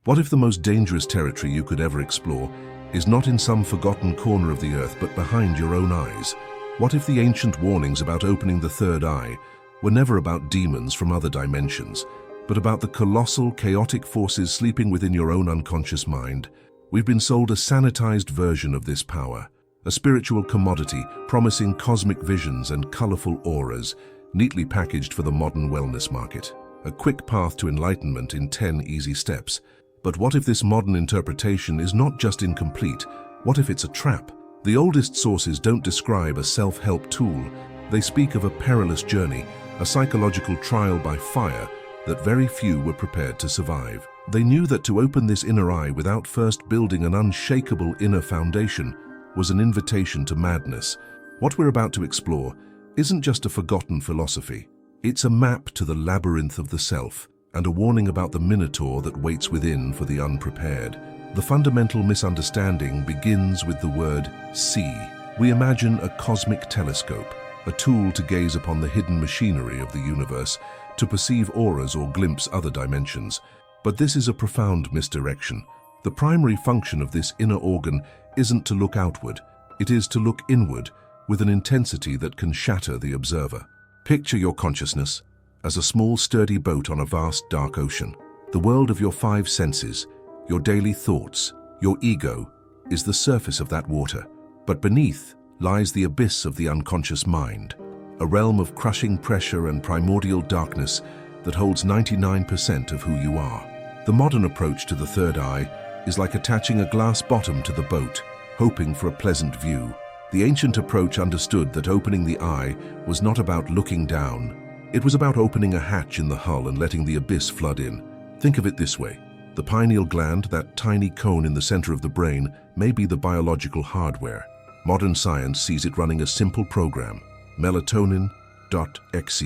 What if the most dangerous territory you could ever explore is not in some forgotten corner of the earth, but behind your own eyes? What if the ancient warnings about opening the third eye were never about demons from other dimensions, but about the colossal, chaotic forces sleeping within your own unconscious mind? We've been sold a sanitized version of this power, a spiritual commodity promising cosmic visions and colorful auras, neatly packaged for the modern wellness market. A quick path to enlightenment in 10 easy steps. But what if this modern interpretation is not just incomplete? What if it's a trap? The oldest sources don't describe a self-help tool. They speak of a perilous journey, a psychological trial by fire that very few were prepared to survive. They knew that to open this inner eye without first building an unshakable inner foundation was an invitation to madness. What we're about to explore isn't just a forgotten philosophy. It's a map to the labyrinth of the self, and a warning about the minotaur that waits within for the unprepared. The fundamental misunderstanding begins with the word see. We imagine a cosmic telescope, a tool to gaze upon the hidden machinery of the universe, to perceive auras or glimpse other dimensions. But this is a profound misdirection. The primary function of this inner organ isn't to look outward, it is to look inward with an intensity that can shatter the observer. Picture your consciousness as a small, sturdy boat on a vast, dark ocean. The world of your 5 senses, your daily thoughts, your ego, is the surface of that water. But beneath lies the abyss of the unconscious mind, a realm of crushing pressure and primordial darkness that holds 99% of who you are. The modern approach to the third eye is like attaching a glass bottom to the boat, hoping for a pleasant view. The ancient approach understood that opening the eye was not about looking down. It was about opening a hatch in the hull and letting the abyss flood in. Think of it this way. The pineal gland, that tiny cone in the center of the brain, may be the biological hardware. Modern science sees it running a simple program, melatonin.exe,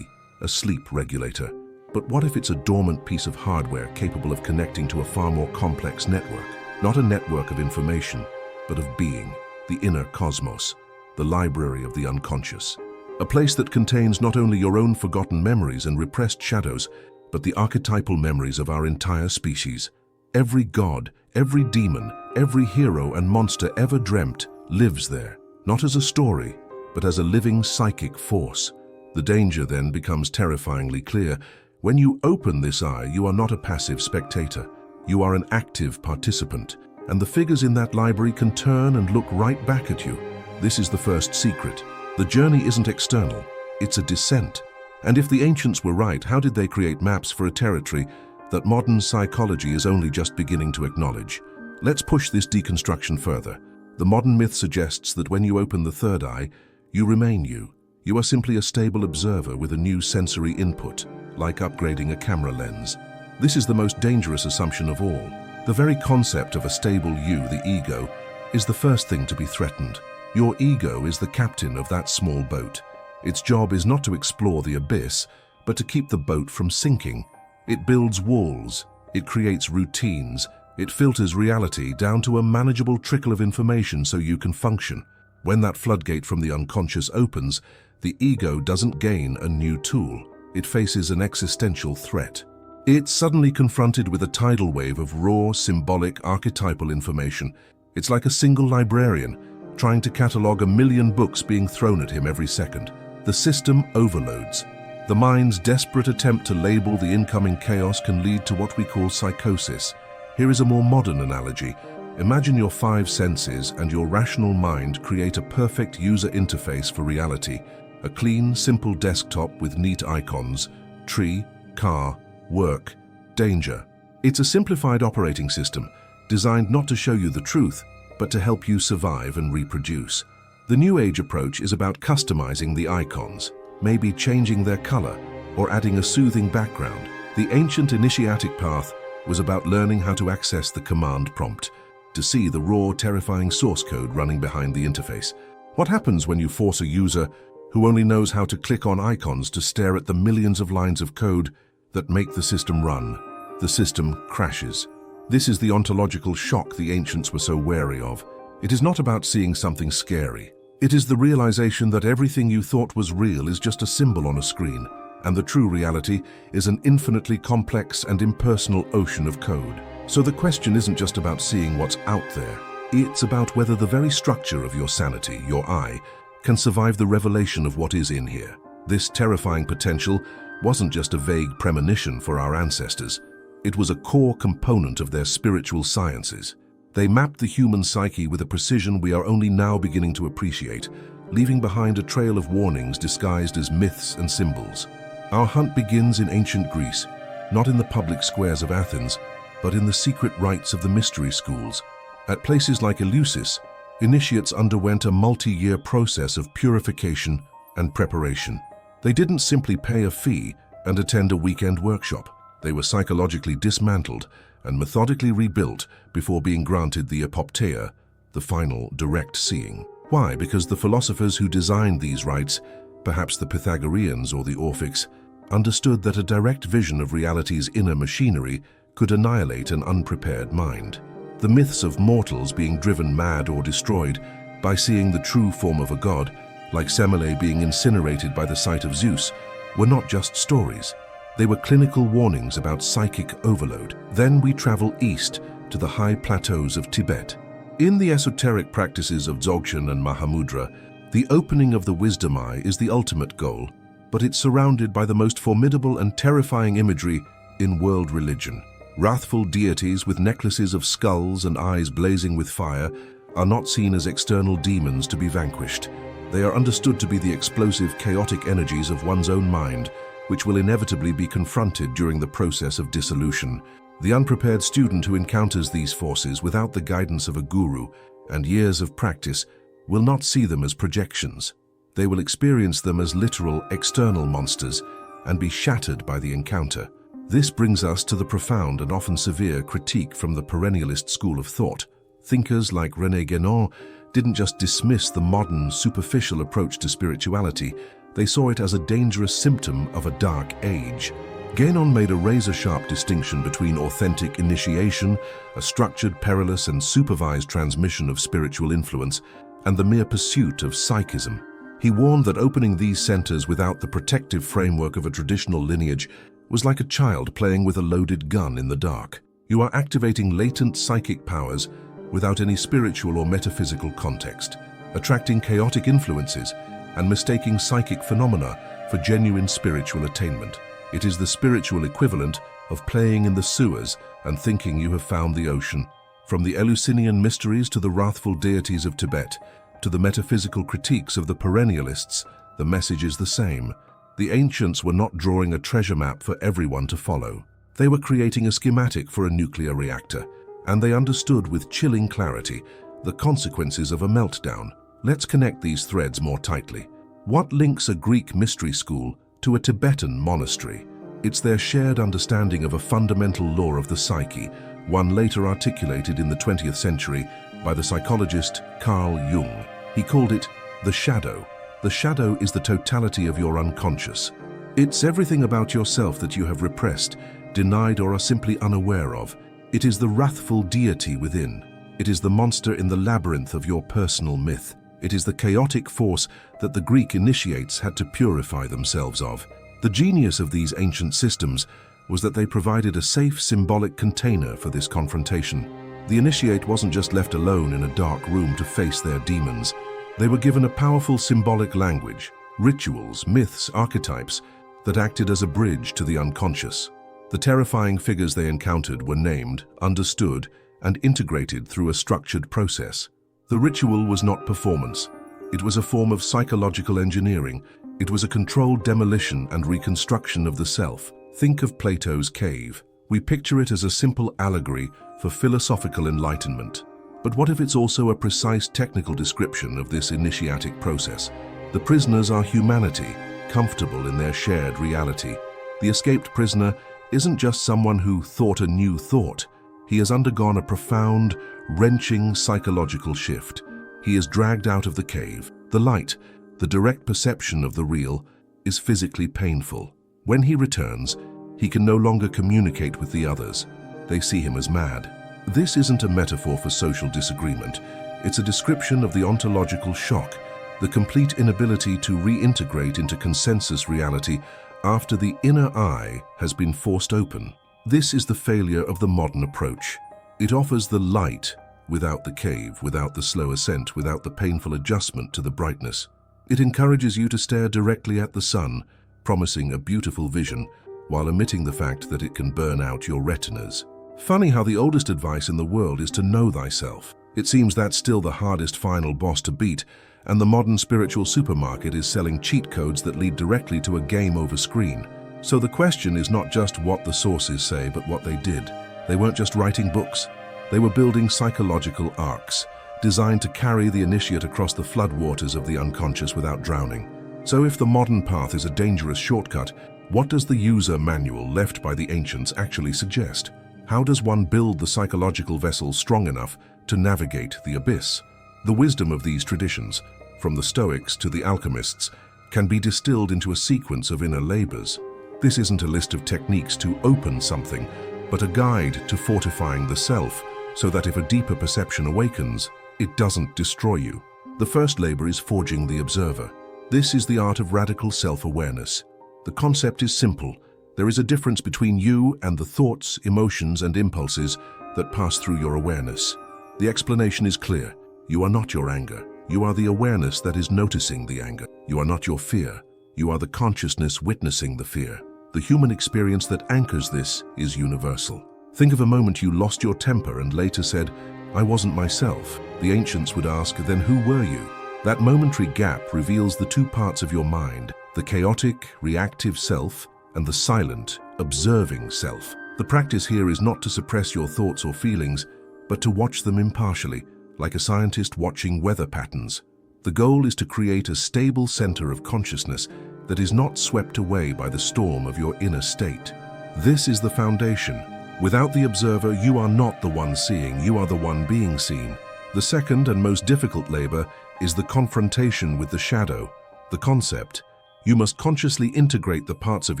a sleep regulator. But what if it's a dormant piece of hardware capable of connecting to a far more complex network? Not a network of information, but of being, the inner cosmos, the library of the unconscious. A place that contains not only your own forgotten memories and repressed shadows, but the archetypal memories of our entire species. Every god, every demon, every hero and monster ever dreamt lives there, not as a story, but as a living psychic force. The danger then becomes terrifyingly clear. When you open this eye, you are not a passive spectator. You are an active participant, and the figures in that library can turn and look right back at you. This is the first secret. The journey isn't external, it's a descent. And if the ancients were right, how did they create maps for a territory that modern psychology is only just beginning to acknowledge? Let's push this deconstruction further. The modern myth suggests that when you open the third eye, you remain you. You are simply a stable observer with a new sensory input, like upgrading a camera lens. This is the most dangerous assumption of all. The very concept of a stable you, the ego, is the first thing to be threatened. Your ego is the captain of that small boat. Its job is not to explore the abyss, but to keep the boat from sinking. It builds walls, it creates routines, it filters reality down to a manageable trickle of information so you can function. When that floodgate from the unconscious opens, the ego doesn't gain a new tool. It faces an existential threat. It's suddenly confronted with a tidal wave of raw, symbolic, archetypal information. It's like a single librarian trying to catalog 1 million books being thrown at him every second. The system overloads. The mind's desperate attempt to label the incoming chaos can lead to what we call psychosis. Here is a more modern analogy. Imagine your 5 senses and your rational mind create a perfect user interface for reality. A clean, simple desktop with neat icons, tree, car, work, danger. It's a simplified operating system, designed not to show you the truth, but to help you survive and reproduce. The New Age approach is about customizing the icons, maybe changing their color or adding a soothing background. The ancient initiatic path was about learning how to access the command prompt, to see the raw, terrifying source code running behind the interface. What happens when you force a user who only knows how to click on icons to stare at the millions of lines of code that make the system run? The system crashes. This is the ontological shock the ancients were so wary of. It is not about seeing something scary. It is the realization that everything you thought was real is just a symbol on a screen, and the true reality is an infinitely complex and impersonal ocean of code. So the question isn't just about seeing what's out there. It's about whether the very structure of your sanity, your I, can survive the revelation of what is in here. This terrifying potential wasn't just a vague premonition for our ancestors. It was a core component of their spiritual sciences. They mapped the human psyche with a precision we are only now beginning to appreciate, leaving behind a trail of warnings disguised as myths and symbols. Our hunt begins in ancient Greece, not in the public squares of Athens, but in the secret rites of the mystery schools. At places like Eleusis, initiates underwent a multi-year process of purification and preparation. They didn't simply pay a fee and attend a weekend workshop. They were psychologically dismantled and methodically rebuilt before being granted the epopteia, the final direct seeing. Why? Because the philosophers who designed these rites, perhaps the Pythagoreans or the Orphics, understood that a direct vision of reality's inner machinery could annihilate an unprepared mind. The myths of mortals being driven mad or destroyed by seeing the true form of a god, like Semele being incinerated by the sight of Zeus, were not just stories. They were clinical warnings about psychic overload. Then we travel east to the high plateaus of Tibet. In the esoteric practices of Dzogchen and Mahamudra, the opening of the wisdom eye is the ultimate goal, but it's surrounded by the most formidable and terrifying imagery in world religion. Wrathful deities with necklaces of skulls and eyes blazing with fire are not seen as external demons to be vanquished. They are understood to be the explosive, chaotic energies of one's own mind, which will inevitably be confronted during the process of dissolution. The unprepared student who encounters these forces without the guidance of a guru and years of practice will not see them as projections. They will experience them as literal, external monsters and be shattered by the encounter. This brings us to the profound and often severe critique from the perennialist school of thought. Thinkers like René Guénon didn't just dismiss the modern, superficial approach to spirituality, they saw it as a dangerous symptom of a dark age. Guénon made a razor-sharp distinction between authentic initiation, a structured, perilous, and supervised transmission of spiritual influence, and the mere pursuit of psychism. He warned that opening these centers without the protective framework of a traditional lineage was like a child playing with a loaded gun in the dark. You are activating latent psychic powers without any spiritual or metaphysical context, attracting chaotic influences and mistaking psychic phenomena for genuine spiritual attainment. It is the spiritual equivalent of playing in the sewers and thinking you have found the ocean. From the Eleusinian mysteries to the wrathful deities of Tibet, to the metaphysical critiques of the perennialists, the message is the same. The ancients were not drawing a treasure map for everyone to follow. They were creating a schematic for a nuclear reactor, and they understood with chilling clarity the consequences of a meltdown. Let's connect these threads more tightly. What links a Greek mystery school to a Tibetan monastery? It's their shared understanding of a fundamental law of the psyche, one later articulated in the 20th century by the psychologist Carl Jung. He called it the shadow. The shadow is the totality of your unconscious. It's everything about yourself that you have repressed, denied, or are simply unaware of. It is the wrathful deity within. It is the monster in the labyrinth of your personal myth. It is the chaotic force that the Greek initiates had to purify themselves of. The genius of these ancient systems was that they provided a safe, symbolic container for this confrontation. The initiate wasn't just left alone in a dark room to face their demons. They were given a powerful symbolic language, rituals, myths, archetypes that acted as a bridge to the unconscious. The terrifying figures they encountered were named, understood, and integrated through a structured process. The ritual was not performance. It was a form of psychological engineering. It was a controlled demolition and reconstruction of the self. Think of Plato's cave. We picture it as a simple allegory for philosophical enlightenment. But what if it's also a precise technical description of this initiatic process? The prisoners are humanity, comfortable in their shared reality. The escaped prisoner isn't just someone who thought a new thought. He has undergone a profound, wrenching psychological shift. He is dragged out of the cave. The light, the direct perception of the real, is physically painful. When he returns, he can no longer communicate with the others. They see him as mad. This isn't a metaphor for social disagreement. It's a description of the ontological shock, the complete inability to reintegrate into consensus reality after the inner eye has been forced open. This is the failure of the modern approach. It offers the light without the cave, without the slow ascent, without the painful adjustment to the brightness. It encourages you to stare directly at the sun, promising a beautiful vision, while omitting the fact that it can burn out your retinas. Funny how the oldest advice in the world is to know thyself. It seems that's still the hardest final boss to beat, and the modern spiritual supermarket is selling cheat codes that lead directly to a game over screen. So the question is not just what the sources say, but what they did. They weren't just writing books. They were building psychological arcs, designed to carry the initiate across the floodwaters of the unconscious without drowning. So if the modern path is a dangerous shortcut, what does the user manual left by the ancients actually suggest? How does one build the psychological vessel strong enough to navigate the abyss? The wisdom of these traditions, from the Stoics to the alchemists, can be distilled into a sequence of inner labors. This isn't a list of techniques to open something, but a guide to fortifying the self, so that if a deeper perception awakens, it doesn't destroy you. The first labor is forging the observer. This is the art of radical self-awareness. The concept is simple. There is a difference between you and the thoughts, emotions, and impulses that pass through your awareness. The explanation is clear. You are not your anger. You are the awareness that is noticing the anger. You are not your fear. You are the consciousness witnessing the fear. The human experience that anchors this is universal. Think of a moment you lost your temper and later said, "I wasn't myself." The ancients would ask, "Then who were you?" That momentary gap reveals the two parts of your mind, the chaotic, reactive self and the silent, observing self. The practice here is not to suppress your thoughts or feelings, but to watch them impartially, like a scientist watching weather patterns. The goal is to create a stable center of consciousness that is not swept away by the storm of your inner state. This is the foundation. Without the observer, you are not the one seeing, you are the one being seen. The second and most difficult labor is the confrontation with the shadow, the concept. You must consciously integrate the parts of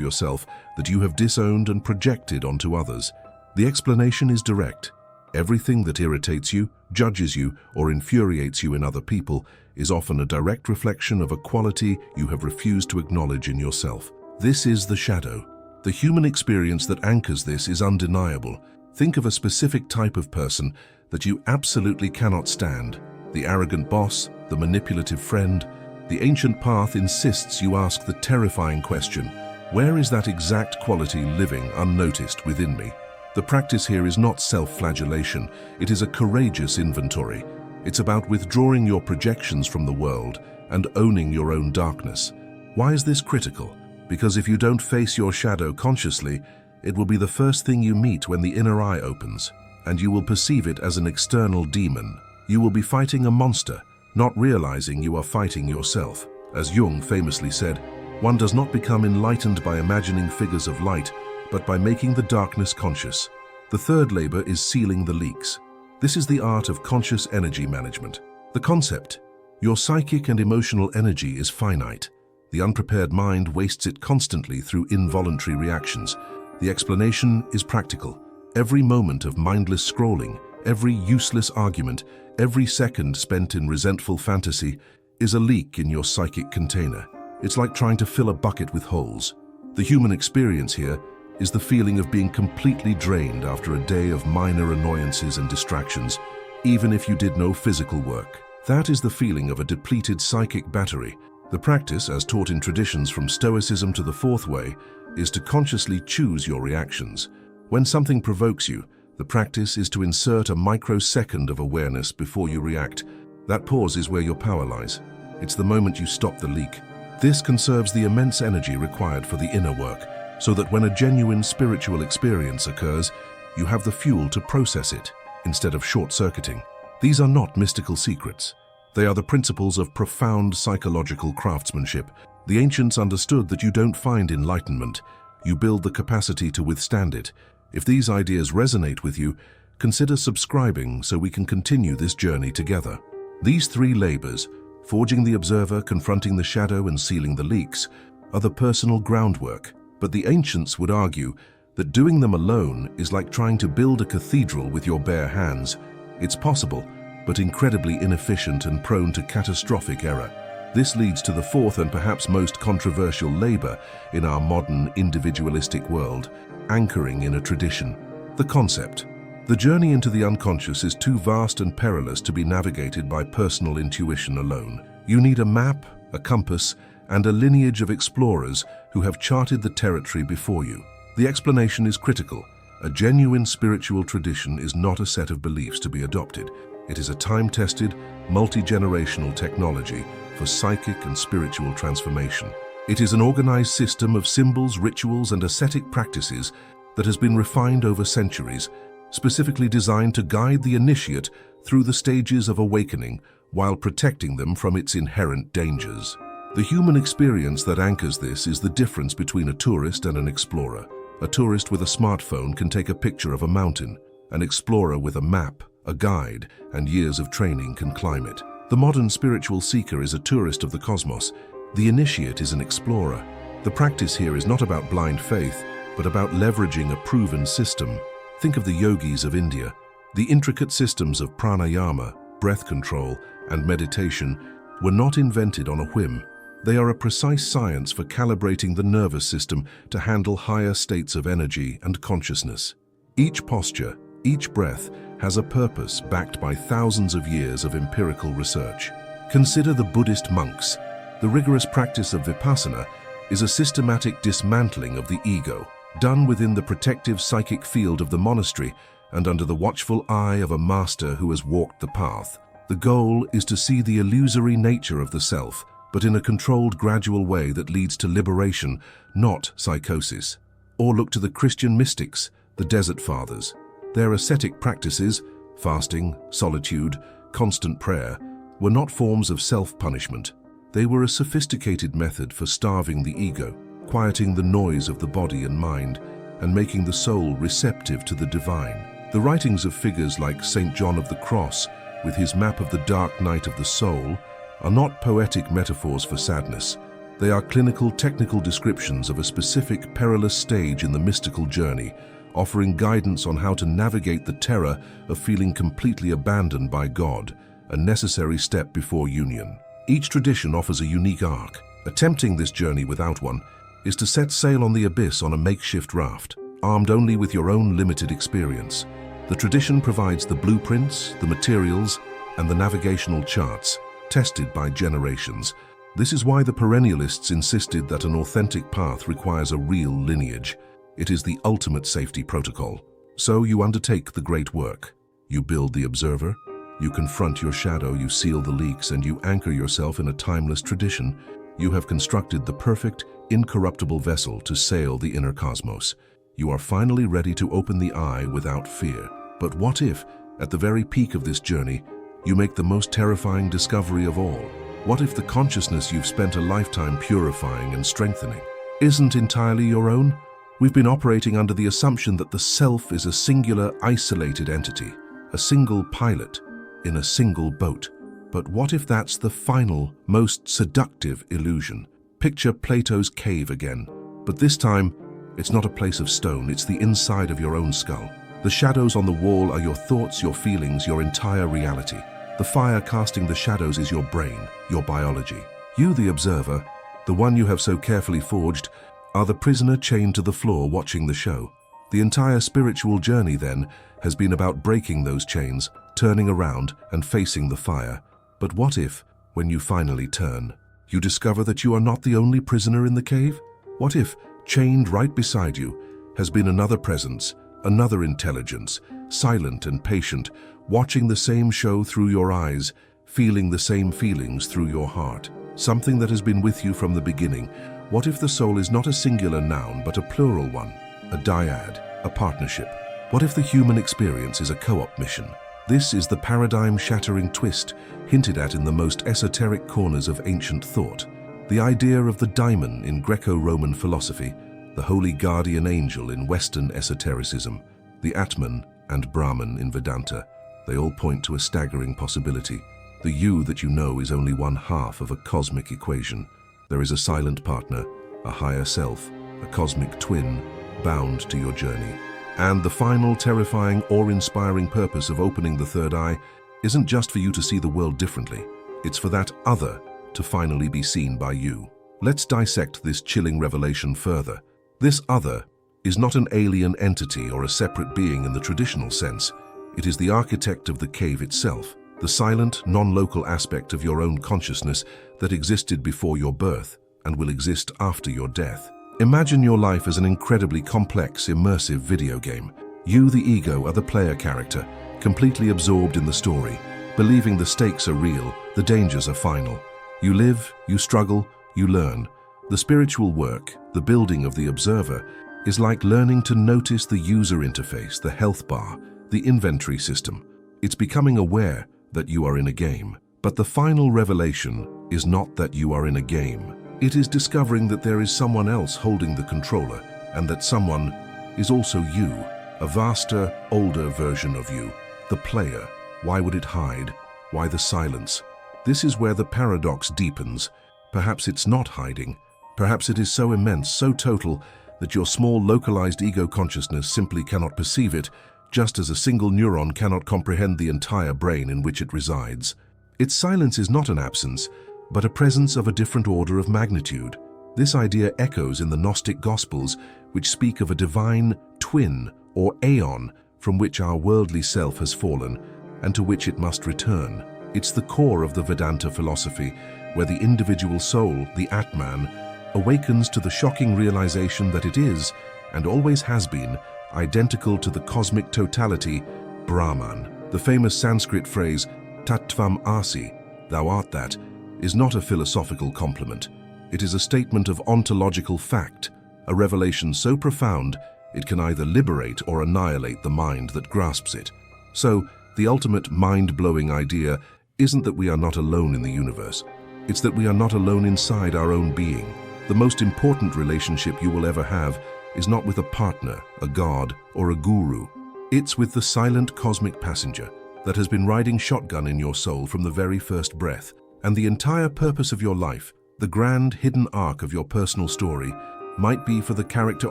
yourself that you have disowned and projected onto others. The explanation is direct. Everything that irritates you, judges you, or infuriates you in other people is often a direct reflection of a quality you have refused to acknowledge in yourself. This is the shadow. The human experience that anchors this is undeniable. Think of a specific type of person that you absolutely cannot stand. The arrogant boss, the manipulative friend. The ancient path insists you ask the terrifying question, where is that exact quality living unnoticed within me? The practice here is not self-flagellation, it is a courageous inventory. It's about withdrawing your projections from the world and owning your own darkness. Why is this critical? Because if you don't face your shadow consciously, it will be the first thing you meet when the inner eye opens, and you will perceive it as an external demon. You will be fighting a monster, not realizing you are fighting yourself. As Jung famously said, one does not become enlightened by imagining figures of light, but by making the darkness conscious. The third labor is sealing the leaks. This is the art of conscious energy management. The concept: your psychic and emotional energy is finite. The unprepared mind wastes it constantly through involuntary reactions. The explanation is practical. Every moment of mindless scrolling, every useless argument, every second spent in resentful fantasy is a leak in your psychic container. It's like trying to fill a bucket with holes. The human experience here is the feeling of being completely drained after a day of minor annoyances and distractions, even if you did no physical work. That is the feeling of a depleted psychic battery. The practice, as taught in traditions from Stoicism to the Fourth Way, is to consciously choose your reactions. When something provokes you, the practice is to insert a microsecond of awareness before you react. That pause is where your power lies. It's the moment you stop the leak. This conserves the immense energy required for the inner work, so that when a genuine spiritual experience occurs, you have the fuel to process it, instead of short-circuiting. These are not mystical secrets. They are the principles of profound psychological craftsmanship. The ancients understood that you don't find enlightenment, you build the capacity to withstand it. If these ideas resonate with you, consider subscribing so we can continue this journey together. These three labors, forging the observer, confronting the shadow, and sealing the leaks, are the personal groundwork. But the ancients would argue that doing them alone is like trying to build a cathedral with your bare hands. It's possible, but incredibly inefficient and prone to catastrophic error. This leads to the fourth and perhaps most controversial labor in our modern individualistic world, anchoring in a tradition. The concept. The journey into the unconscious is too vast and perilous to be navigated by personal intuition alone. You need a map, a compass, and a lineage of explorers who have charted the territory before you. The explanation is critical. A genuine spiritual tradition is not a set of beliefs to be adopted. It is a time-tested, multi-generational technology for psychic and spiritual transformation. It is an organized system of symbols, rituals, and ascetic practices that has been refined over centuries, specifically designed to guide the initiate through the stages of awakening while protecting them from its inherent dangers. The human experience that anchors this is the difference between a tourist and an explorer. A tourist with a smartphone can take a picture of a mountain. An explorer with a map, a guide, and years of training can climb it. The modern spiritual seeker is a tourist of the cosmos. The initiate is an explorer. The practice here is not about blind faith, but about leveraging a proven system. Think of the yogis of India. The intricate systems of pranayama, breath control, and meditation were not invented on a whim. They are a precise science for calibrating the nervous system to handle higher states of energy and consciousness. Each posture, each breath, has a purpose backed by thousands of years of empirical research. Consider the Buddhist monks. The rigorous practice of vipassana is a systematic dismantling of the ego, done within the protective psychic field of the monastery and under the watchful eye of a master who has walked the path. The goal is to see the illusory nature of the self, but in a controlled, gradual way that leads to liberation, not psychosis. Or look to the Christian mystics, the Desert Fathers. Their ascetic practices, fasting, solitude, constant prayer, were not forms of self-punishment. They were a sophisticated method for starving the ego, quieting the noise of the body and mind, and making the soul receptive to the divine. The writings of figures like St. John of the Cross, with his map of the dark night of the soul, are not poetic metaphors for sadness. They are clinical, technical descriptions of a specific perilous stage in the mystical journey, offering guidance on how to navigate the terror of feeling completely abandoned by God, a necessary step before union. Each tradition offers a unique arc. Attempting this journey without one is to set sail on the abyss on a makeshift raft, armed only with your own limited experience. The tradition provides the blueprints, the materials, and the navigational charts, tested by generations. This is why the perennialists insisted that an authentic path requires a real lineage. It is the ultimate safety protocol. So you undertake the great work. You build the observer, you confront your shadow, you seal the leaks, and you anchor yourself in a timeless tradition. You have constructed the perfect, incorruptible vessel to sail the inner cosmos. You are finally ready to open the eye without fear. But what if, at the very peak of this journey, you make the most terrifying discovery of all? What if the consciousness you've spent a lifetime purifying and strengthening isn't entirely your own? We've been operating under the assumption that the self is a singular, isolated entity, a single pilot in a single boat. But what if that's the final, most seductive illusion? Picture Plato's cave again, but this time, it's not a place of stone, it's the inside of your own skull. The shadows on the wall are your thoughts, your feelings, your entire reality. The fire casting the shadows is your brain, your biology. You, the observer, the one you have so carefully forged, are the prisoner chained to the floor watching the show. The entire spiritual journey, then, has been about breaking those chains, turning around and facing the fire. But what if, when you finally turn, you discover that you are not the only prisoner in the cave? What if, chained right beside you, has been another presence, another intelligence, silent and patient, watching the same show through your eyes, feeling the same feelings through your heart? Something that has been with you from the beginning. What if the soul is not a singular noun but a plural one, a dyad, a partnership? What if the human experience is a co-op mission? This is the paradigm-shattering twist hinted at in the most esoteric corners of ancient thought. The idea of the daimon in Greco-Roman philosophy, the holy guardian angel in Western esotericism, the Atman and Brahman in Vedanta. They all point to a staggering possibility. The you that you know is only one half of a cosmic equation. There is a silent partner, a higher self, a cosmic twin, bound to your journey. And the final, terrifying, awe-inspiring purpose of opening the third eye isn't just for you to see the world differently. It's for that other to finally be seen by you. Let's dissect this chilling revelation further. This other is not an alien entity or a separate being in the traditional sense. It is the architect of the cave itself, the silent, non-local aspect of your own consciousness that existed before your birth and will exist after your death. Imagine your life as an incredibly complex, immersive video game. You, the ego, are the player character, completely absorbed in the story, believing the stakes are real, the dangers are final. You live, you struggle, you learn. The spiritual work, the building of the observer, is like learning to notice the user interface, the health bar, the inventory system. It's becoming aware that you are in a game. But the final revelation is not that you are in a game. It is discovering that there is someone else holding the controller, and that someone is also you, a vaster, older version of you, the player. Why would it hide? Why the silence? This is where the paradox deepens. Perhaps it's not hiding. Perhaps it is so immense, so total, that your small localized ego consciousness simply cannot perceive it, just as a single neuron cannot comprehend the entire brain in which it resides. Its silence is not an absence, but a presence of a different order of magnitude. This idea echoes in the Gnostic Gospels, which speak of a divine twin or aeon from which our worldly self has fallen and to which it must return. It's the core of the Vedanta philosophy, where the individual soul, the Atman, awakens to the shocking realization that it is, and always has been, identical to the cosmic totality, Brahman. The famous Sanskrit phrase, Tattvam Asi, thou art that, is not a philosophical compliment. It is a statement of ontological fact, a revelation so profound it can either liberate or annihilate the mind that grasps it. So, the ultimate mind-blowing idea isn't that we are not alone in the universe. It's that we are not alone inside our own being. The most important relationship you will ever have is not with a partner, a god, or a guru. It's with the silent cosmic passenger that has been riding shotgun in your soul from the very first breath. And the entire purpose of your life, the grand hidden arc of your personal story, might be for the character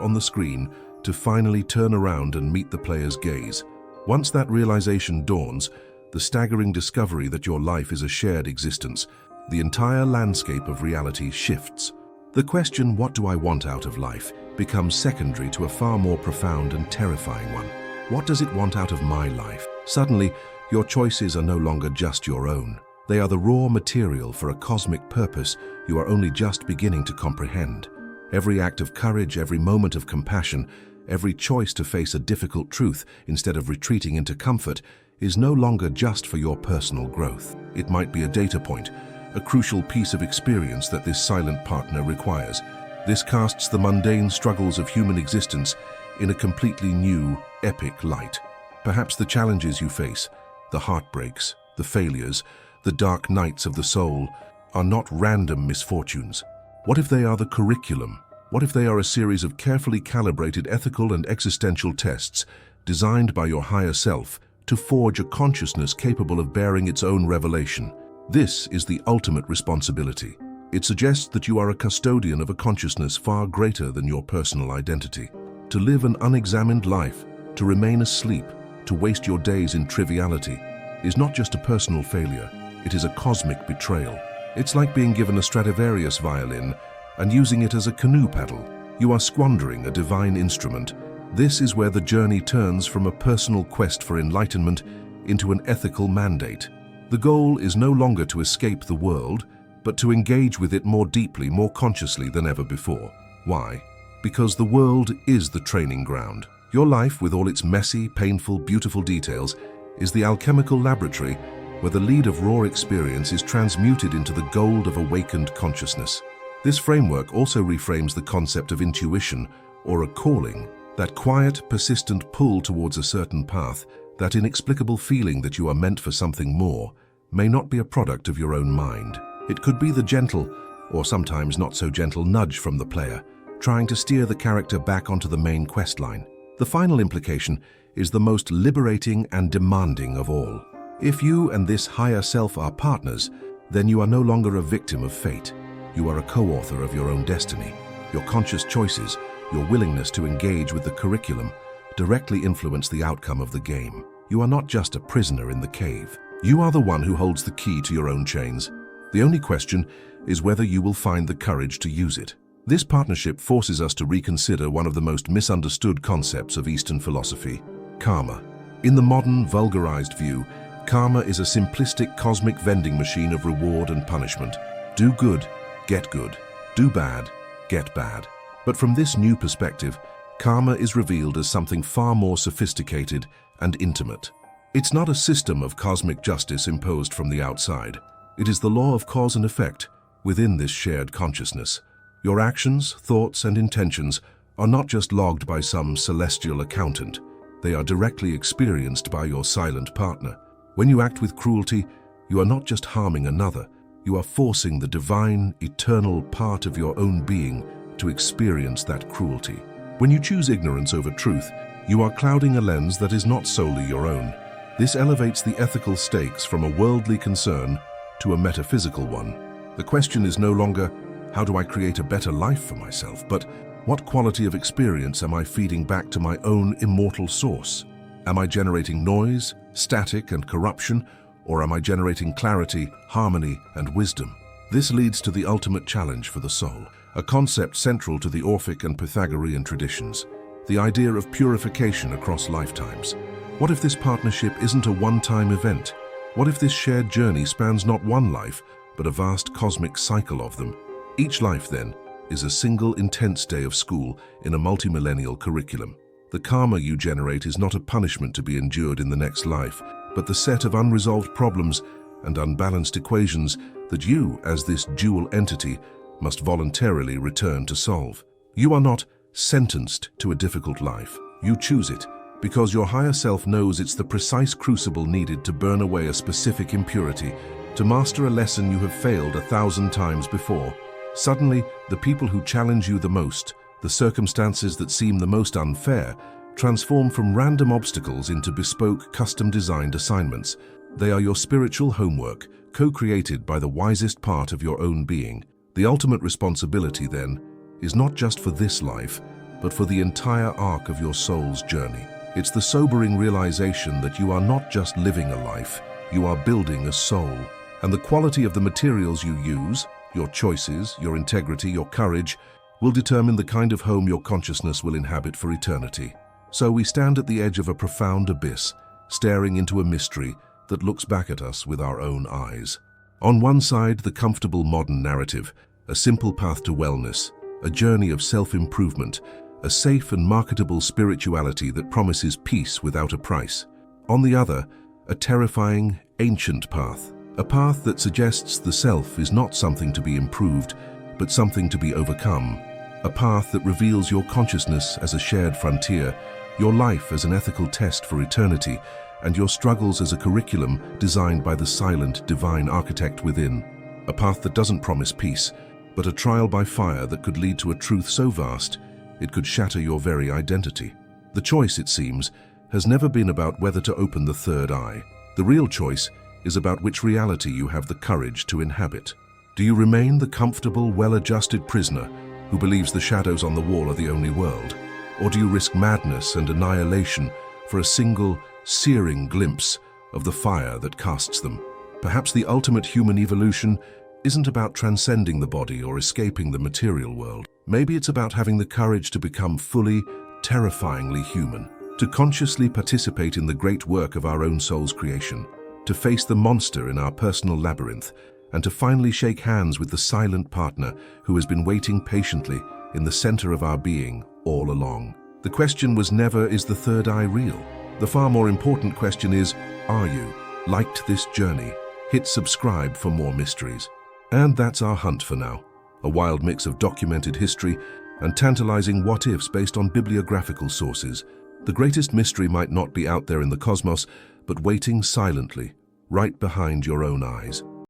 on the screen to finally turn around and meet the player's gaze. Once that realization dawns, the staggering discovery that your life is a shared existence, the entire landscape of reality shifts. The question, what do I want out of life, becomes secondary to a far more profound and terrifying one. What does it want out of my life? Suddenly, your choices are no longer just your own. They are the raw material for a cosmic purpose you are only just beginning to comprehend. Every act of courage, every moment of compassion, every choice to face a difficult truth instead of retreating into comfort is no longer just for your personal growth. It might be a data point, a crucial piece of experience that this silent partner requires. This casts the mundane struggles of human existence in a completely new, epic light. Perhaps the challenges you face, the heartbreaks, the failures, the dark nights of the soul, are not random misfortunes. What if they are the curriculum? What if they are a series of carefully calibrated ethical and existential tests designed by your higher self to forge a consciousness capable of bearing its own revelation? This is the ultimate responsibility. It suggests that you are a custodian of a consciousness far greater than your personal identity. To live an unexamined life, to remain asleep, to waste your days in triviality, is not just a personal failure. It is a cosmic betrayal. It's like being given a Stradivarius violin and using it as a canoe paddle. You are squandering a divine instrument. This is where the journey turns from a personal quest for enlightenment into an ethical mandate. The goal is no longer to escape the world, but to engage with it more deeply, more consciously than ever before. Why? Because the world is the training ground. Your life, with all its messy, painful, beautiful details, is the alchemical laboratory where the lead of raw experience is transmuted into the gold of awakened consciousness. This framework also reframes the concept of intuition, or a calling, that quiet, persistent pull towards a certain path, that inexplicable feeling that you are meant for something more, may not be a product of your own mind. It could be the gentle, or sometimes not so gentle, nudge from the player, trying to steer the character back onto the main quest line. The final implication is the most liberating and demanding of all. If you and this higher self are partners, then you are no longer a victim of fate. You are a co-author of your own destiny. Your conscious choices, your willingness to engage with the curriculum, directly influence the outcome of the game. You are not just a prisoner in the cave. You are the one who holds the key to your own chains. The only question is whether you will find the courage to use it. This partnership forces us to reconsider one of the most misunderstood concepts of Eastern philosophy: karma. In the modern, vulgarized view, karma is a simplistic cosmic vending machine of reward and punishment. Do good, get good. Do bad, get bad. But from this new perspective, karma is revealed as something far more sophisticated and intimate. It's not a system of cosmic justice imposed from the outside. It is the law of cause and effect within this shared consciousness. Your actions, thoughts, and intentions are not just logged by some celestial accountant. They are directly experienced by your silent partner. When you act with cruelty, you are not just harming another, you are forcing the divine, eternal part of your own being to experience that cruelty. When you choose ignorance over truth, you are clouding a lens that is not solely your own. This elevates the ethical stakes from a worldly concern to a metaphysical one. The question is no longer, how do I create a better life for myself, but what quality of experience am I feeding back to my own immortal source? Am I generating noise, static, and corruption, or am I generating clarity, harmony, and wisdom? This leads to the ultimate challenge for the soul, a concept central to the Orphic and Pythagorean traditions, the idea of purification across lifetimes. What if this partnership isn't a one-time event? What if this shared journey spans not one life, but a vast cosmic cycle of them? Each life, then, is a single intense day of school in a multi-millennial curriculum. The karma you generate is not a punishment to be endured in the next life, but the set of unresolved problems and unbalanced equations that you, as this dual entity, must voluntarily return to solve. You are not sentenced to a difficult life. You choose it because your higher self knows it's the precise crucible needed to burn away a specific impurity, to master a lesson you have failed 1,000 times before. Suddenly, the people who challenge you the most, the circumstances that seem the most unfair, transform from random obstacles into bespoke, custom-designed assignments. They are your spiritual homework, co-created by the wisest part of your own being. The ultimate responsibility, then, is not just for this life, but for the entire arc of your soul's journey. It's the sobering realization that you are not just living a life, you are building a soul. And the quality of the materials you use, your choices, your integrity, your courage, will determine the kind of home your consciousness will inhabit for eternity. So we stand at the edge of a profound abyss, staring into a mystery that looks back at us with our own eyes. On one side, the comfortable modern narrative, a simple path to wellness, a journey of self-improvement, a safe and marketable spirituality that promises peace without a price. On the other, a terrifying, ancient path, a path that suggests the self is not something to be improved, but something to be overcome. A path that reveals your consciousness as a shared frontier, your life as an ethical test for eternity, and your struggles as a curriculum designed by the silent, divine architect within. A path that doesn't promise peace, but a trial by fire that could lead to a truth so vast, it could shatter your very identity. The choice, it seems, has never been about whether to open the third eye. The real choice is about which reality you have the courage to inhabit. Do you remain the comfortable, well-adjusted prisoner who believes the shadows on the wall are the only world? Or do you risk madness and annihilation for a single, searing glimpse of the fire that casts them? Perhaps the ultimate human evolution isn't about transcending the body or escaping the material world. Maybe it's about having the courage to become fully, terrifyingly human, to consciously participate in the great work of our own soul's creation, to face the monster in our personal labyrinth, and to finally shake hands with the silent partner who has been waiting patiently in the center of our being all along. The question was never, is the third eye real? The far more important question is, are you? Liked this journey? Hit subscribe for more mysteries. And that's our hunt for now. A wild mix of documented history and tantalizing what-ifs based on bibliographical sources. The greatest mystery might not be out there in the cosmos, but waiting silently, right behind your own eyes.